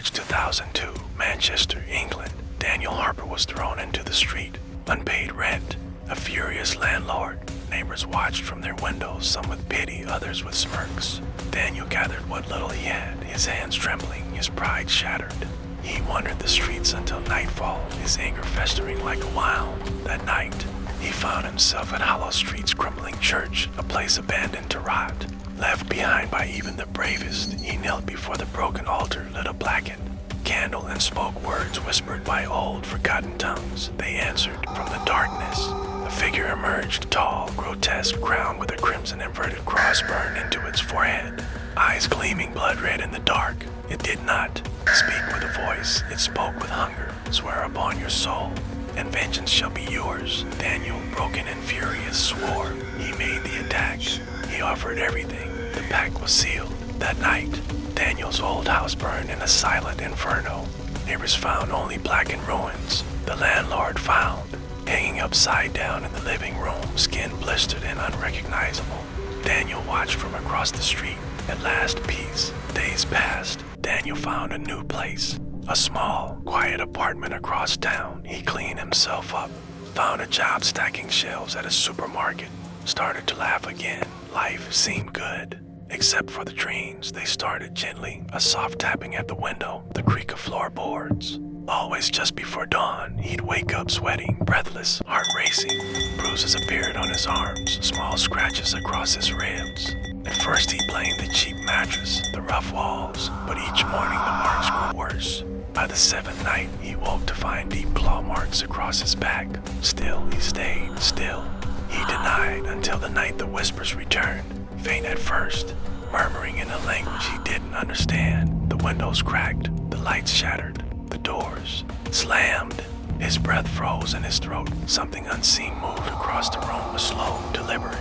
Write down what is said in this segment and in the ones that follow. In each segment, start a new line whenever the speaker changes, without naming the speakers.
March 2002, Manchester, England. Daniel Harper was thrown into the street. Unpaid rent. A furious landlord. Neighbors watched from their windows, some with pity, others with smirks. Daniel gathered what little he had, his hands trembling, his pride shattered. He wandered the streets until nightfall, his anger festering like a wound. That night, he found himself at Hollow Street's crumbling church, a place abandoned to rot. Left behind by even the bravest, he knelt before the broken altar, lit a blackened candle and spoke words whispered by old, forgotten tongues. They answered from the darkness. A figure emerged, tall, grotesque, crowned with a crimson inverted cross burned into its forehead. Eyes gleaming blood red in the dark. It did not speak with a voice. It spoke with hunger. Swear upon your soul, and vengeance shall be yours. Daniel, broken and furious, swore. He made the attack. He offered everything. The pact was sealed. That night, Daniel's old house burned in a silent inferno. Neighbors found only blackened ruins. The landlord found, hanging upside down in the living room, skin blistered and unrecognizable. Daniel watched from across the street. At last, peace. Days passed. Daniel found a new place. A small, quiet apartment across town. He cleaned himself up. Found a job stacking shelves at a supermarket. Started to laugh again. Life seemed good. Except for the dreams, they started gently, a soft tapping at the window, the creak of floorboards. Always just before dawn, he'd wake up sweating, breathless, heart racing. Bruises appeared on his arms, small scratches across his ribs. At first he blamed the cheap mattress, the rough walls, but each morning the marks grew worse. By the seventh night, he woke to find deep claw marks across his back. Still, he stayed, still. He denied until the night the whispers returned. Faint at first, murmuring in a language he didn't understand. The windows cracked, the lights shattered, the doors slammed. His breath froze in his throat. Something unseen moved across the room, was slow, deliberate.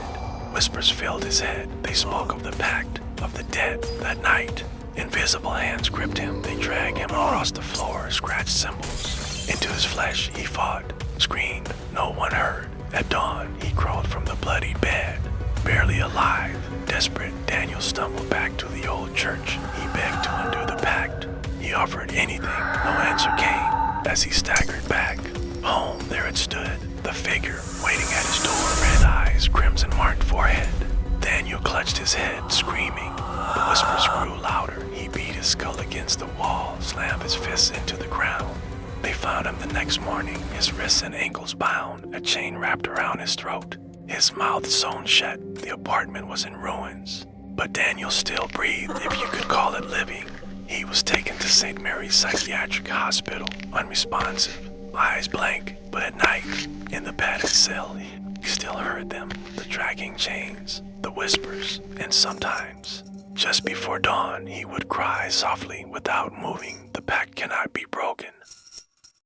Whispers filled his head. They spoke of the pact, of the dead. That night, invisible hands gripped him. They dragged him across the floor, scratched symbols. Into his flesh, he fought, screamed. No one heard. At dawn, he crawled from the bloody bed. Barely alive, desperate, Daniel stumbled back to the old church. He begged to undo the pact. He offered anything. No answer came. As he staggered back home, there it stood, the figure waiting at his door, red eyes, crimson-marked forehead. Daniel clutched his head, screaming. The whispers grew louder. He beat his skull against the wall, slammed his fists into the ground. They found him the next morning, his wrists and ankles bound, a chain wrapped around his throat. His mouth sewn shut. The apartment was in ruins. But Daniel still breathed, if you could call it living. He was taken to St. Mary's Psychiatric Hospital, unresponsive, eyes blank. But at night, in the padded cell, he still heard them, the dragging chains, the whispers, and sometimes, just before dawn, he would cry softly without moving. The pact cannot be broken.